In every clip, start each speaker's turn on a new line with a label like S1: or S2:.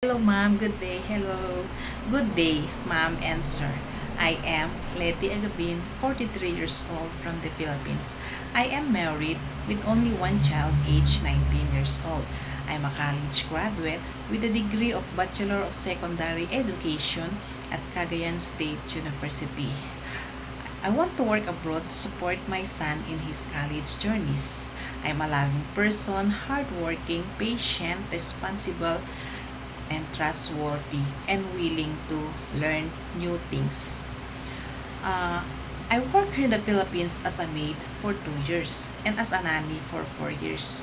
S1: Hello, ma'am. Good day. Hello. Good day, ma'am and sir. I am Letty Agabin, 43 years old from the Philippines. I am married with only one child, aged 19 years old. I'm a college graduate with a degree of Bachelor of Secondary Education at Cagayan State University. I want to work abroad to support my son in his college journeys. I'm a loving person, hardworking, patient, responsible, and trustworthy and willing to learn new things. Uh, I worked here in the Philippines as a maid for 2 years and as a nanny for 4 years.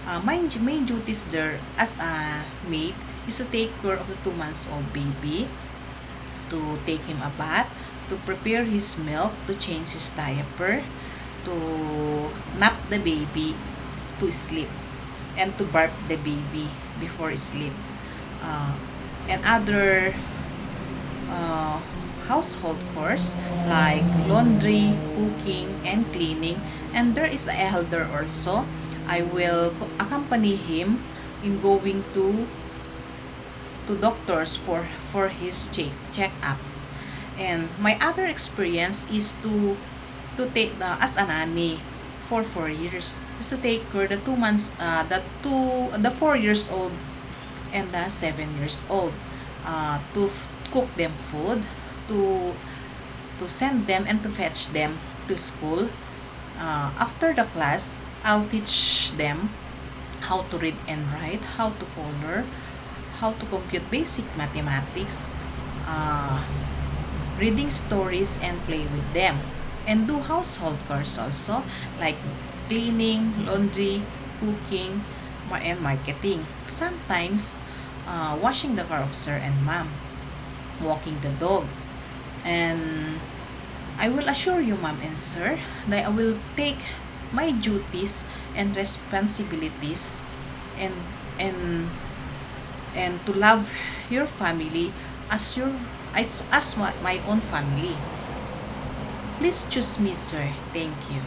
S1: My main duties there as a maid is to take care of the 2 months old baby, to take him a bath, to prepare his milk, to change his diaper, to nap the baby to sleep, and to burp the baby before sleep. Uh, and other uh, household chores like laundry, cooking, and cleaning. And there is an elder also. I will accompany him in going to doctors for his check up. And my other experience is to take as a nanny for 4 years is to take care the 2 months the 4 years old and the 7 years old, to cook them food, to to send them and to fetch them to school. After the class, I'll teach them how to read and write, how to color, how to compute basic mathematics, uh, reading stories and play with them, and do household chores also like cleaning, laundry, cooking, and marketing. Sometimes washing the car of sir and mom, walking the dog. And I will assure you, ma'am and sir, that I will take my duties and responsibilities, and and and to love your family as my own family. Please choose me, sir. Thank you.